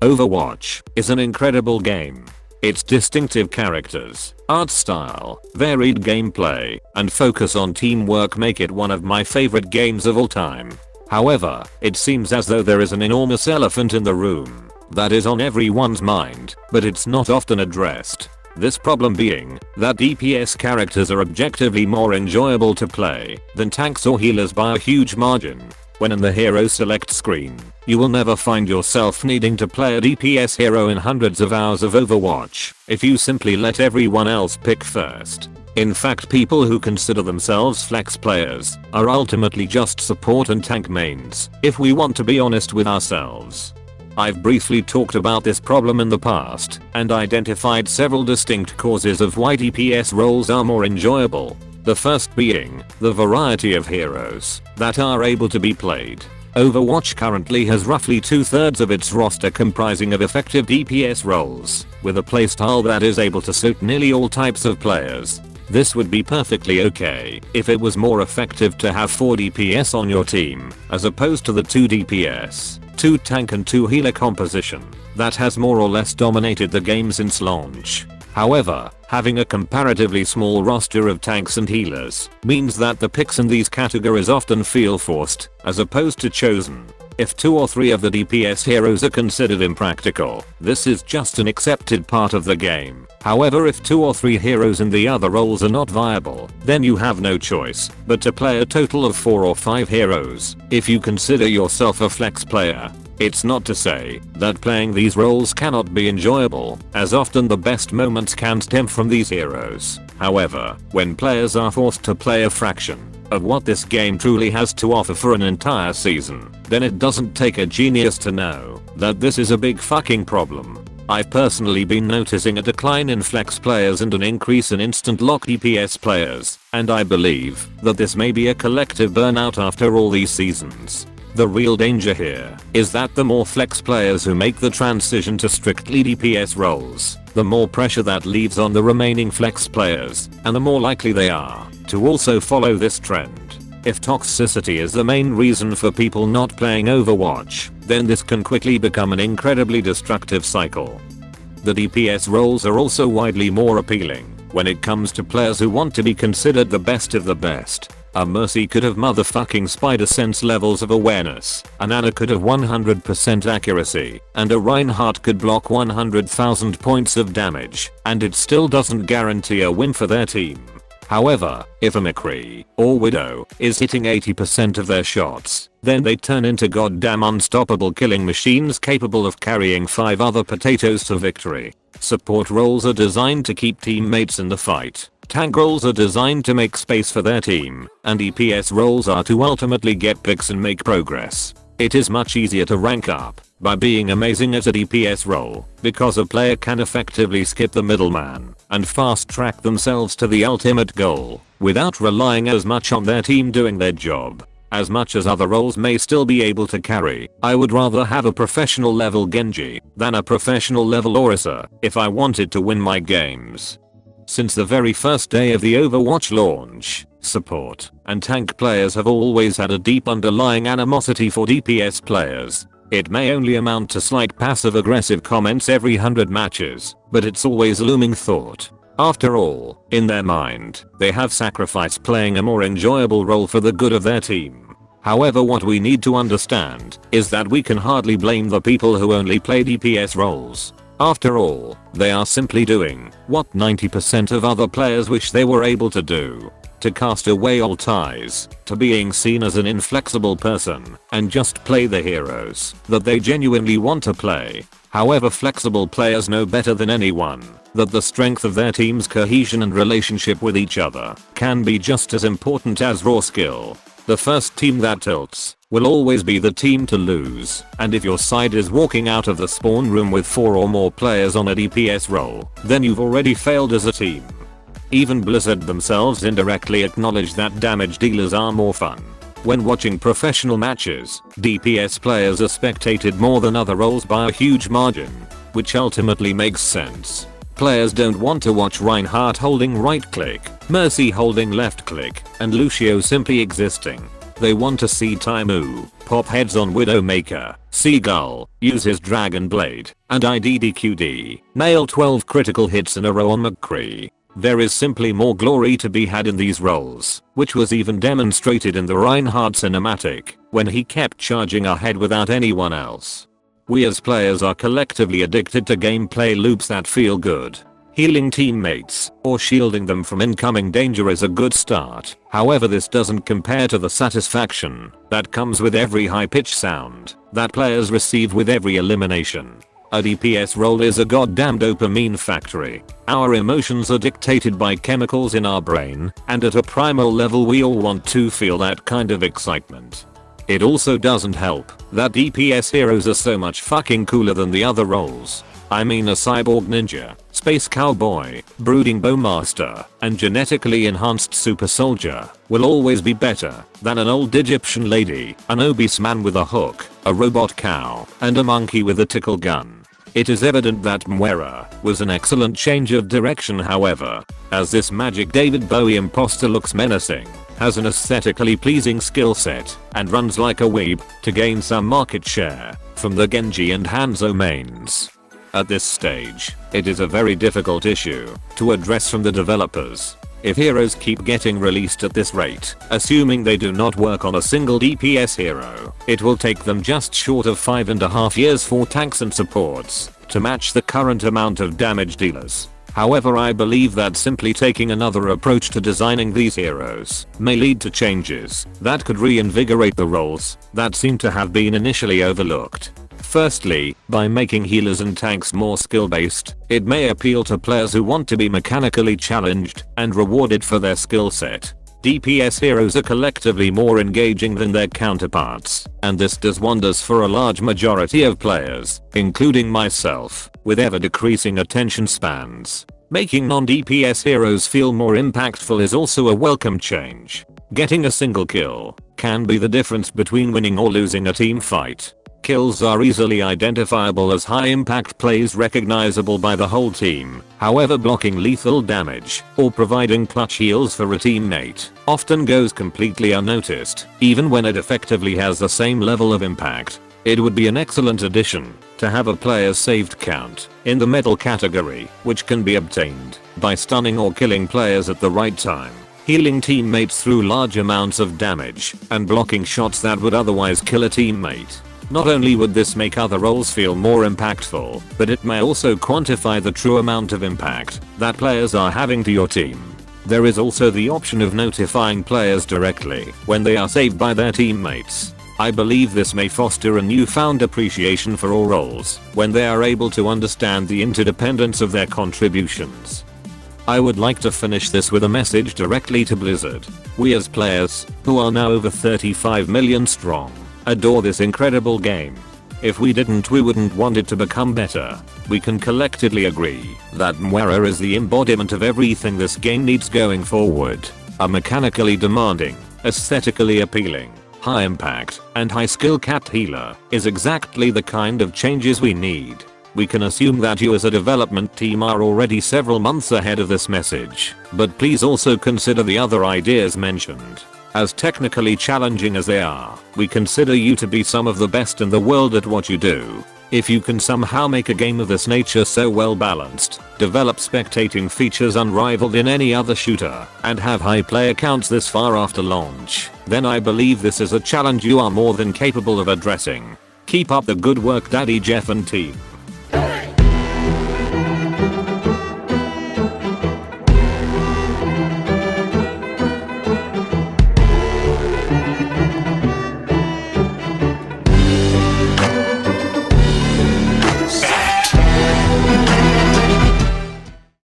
Overwatch is an incredible game. Its distinctive characters, art style, varied gameplay, and focus on teamwork make it one of my favorite games of all time. However, it seems as though there is an enormous elephant in the room that is on everyone's mind, but it's not often addressed. This problem being that DPS characters are objectively more enjoyable to play than tanks or healers by a huge margin. When in the hero select screen, you will never find yourself needing to play a DPS hero in hundreds of hours of Overwatch if you simply let everyone else pick first. In fact, people who consider themselves flex players are ultimately just support and tank mains, if we want to be honest with ourselves. I've briefly talked about this problem in the past and identified several distinct causes of why DPS roles are more enjoyable. The first being the variety of heroes that are able to be played. Overwatch currently has roughly 2/3 of its roster comprising of effective DPS roles, with a playstyle that is able to suit nearly all types of players. This would be perfectly okay if it was more effective to have 4 DPS on your team, as opposed to the 2 DPS, 2 tank and 2 healer composition that has more or less dominated the game since launch. However, having a comparatively small roster of tanks and healers means that the picks in these categories often feel forced, as opposed to chosen. If 2 or 3 of the DPS heroes are considered impractical, this is just an accepted part of the game. However, if 2 or 3 heroes in the other roles are not viable, then you have no choice but to play a total of 4 or 5 heroes if you consider yourself a flex player. It's not to say that playing these roles cannot be enjoyable, as often the best moments can stem from these heroes. However, when players are forced to play a fraction of what this game truly has to offer for an entire season, then it doesn't take a genius to know that this is a big fucking problem. I've personally been noticing a decline in flex players and an increase in instant lock DPS players, and I believe that this may be a collective burnout after all these seasons. The real danger here is that the more flex players who make the transition to strictly DPS roles, the more pressure that leaves on the remaining flex players, and the more likely they are to also follow this trend. If toxicity is the main reason for people not playing Overwatch, then this can quickly become an incredibly destructive cycle. The DPS roles are also widely more appealing when it comes to players who want to be considered the best of the best. A Mercy could have motherfucking spider sense levels of awareness, an Ana could have 100% accuracy, and a Reinhardt could block 100,000 points of damage, and it still doesn't guarantee a win for their team. However, if a McCree or Widow is hitting 80% of their shots, then they turn into goddamn unstoppable killing machines capable of carrying 5 other potatoes to victory. Support roles are designed to keep teammates in the fight. Tank roles are designed to make space for their team, and DPS roles are to ultimately get picks and make progress. It is much easier to rank up by being amazing at a DPS role, because a player can effectively skip the middleman and fast track themselves to the ultimate goal, without relying as much on their team doing their job. As much as other roles may still be able to carry, I would rather have a professional level Genji than a professional level Orisa if I wanted to win my games. Since the very first day of the Overwatch launch, support and tank players have always had a deep underlying animosity for DPS players. It may only amount to slight passive-aggressive comments every 100 matches, but it's always a looming thought. After all, in their mind, they have sacrificed playing a more enjoyable role for the good of their team. However, what we need to understand is that we can hardly blame the people who only play DPS roles. After all, they are simply doing what 90% of other players wish they were able to do. To cast away all ties to being seen as an inflexible person and just play the heroes that they genuinely want to play. However, flexible players know better than anyone that the strength of their team's cohesion and relationship with each other can be just as important as raw skill. The first team that tilts will always be the team to lose, and if your side is walking out of the spawn room with 4 or more players on a DPS role, then you've already failed as a team. Even Blizzard themselves indirectly acknowledge that damage dealers are more fun. When watching professional matches, DPS players are spectated more than other roles by a huge margin, which ultimately makes sense. Players don't want to watch Reinhardt holding right click, Mercy holding left click, and Lucio simply existing. They want to see Taimu pop heads on Widowmaker, Seagull use his Dragon Blade, and IDDQD nail 12 critical hits in a row on McCree. There is simply more glory to be had in these roles, which was even demonstrated in the Reinhardt cinematic, when he kept charging ahead without anyone else. We as players are collectively addicted to gameplay loops that feel good. Healing teammates or shielding them from incoming danger is a good start. However, this doesn't compare to the satisfaction that comes with every high-pitched sound that players receive with every elimination. A DPS role is a goddamn dopamine factory. Our emotions are dictated by chemicals in our brain, and at a primal level we all want to feel that kind of excitement. It also doesn't help that DPS heroes are so much fucking cooler than the other roles. I mean, a cyborg ninja, space cowboy, brooding bowmaster, and genetically enhanced super soldier will always be better than an old Egyptian lady, an obese man with a hook, a robot cow, and a monkey with a tickle gun. It is evident that Moira was an excellent change of direction, however, as this magic David Bowie imposter looks menacing, has an aesthetically pleasing skill set, and runs like a weeb to gain some market share from the Genji and Hanzo mains. At this stage, it is a very difficult issue to address from the developers. If heroes keep getting released at this rate, assuming they do not work on a single DPS hero, it will take them just short of 5.5 years for tanks and supports to match the current amount of damage dealers. However, I believe that simply taking another approach to designing these heroes may lead to changes that could reinvigorate the roles that seem to have been initially overlooked. Firstly, by making healers and tanks more skill-based, it may appeal to players who want to be mechanically challenged and rewarded for their skill set. DPS heroes are collectively more engaging than their counterparts, and this does wonders for a large majority of players, including myself, with ever-decreasing attention spans. Making non-DPS heroes feel more impactful is also a welcome change. Getting a single kill can be the difference between winning or losing a team fight. Kills are easily identifiable as high impact plays recognizable by the whole team. However, blocking lethal damage or providing clutch heals for a teammate often goes completely unnoticed, even when it effectively has the same level of impact. It would be an excellent addition to have a player's saved count in the medal category, which can be obtained by stunning or killing players at the right time, healing teammates through large amounts of damage, and blocking shots that would otherwise kill a teammate. Not only would this make other roles feel more impactful, but it may also quantify the true amount of impact that players are having to your team. There is also the option of notifying players directly when they are saved by their teammates. I believe this may foster a newfound appreciation for all roles when they are able to understand the interdependence of their contributions. I would like to finish this with a message directly to Blizzard. We as players, who are now over 35 million strong, adore this incredible game. If we didn't, we wouldn't want it to become better. We can collectively agree that Moira is the embodiment of everything this game needs going forward. A mechanically demanding, aesthetically appealing, high impact, and high skill capped healer is exactly the kind of changes we need. We can assume that you as a development team are already several months ahead of this message, but please also consider the other ideas mentioned. As technically challenging as they are, we consider you to be some of the best in the world at what you do. If you can somehow make a game of this nature so well balanced, develop spectating features unrivaled in any other shooter, and have high player counts this far after launch, then I believe this is a challenge you are more than capable of addressing. Keep up the good work, Daddy Jeff and team.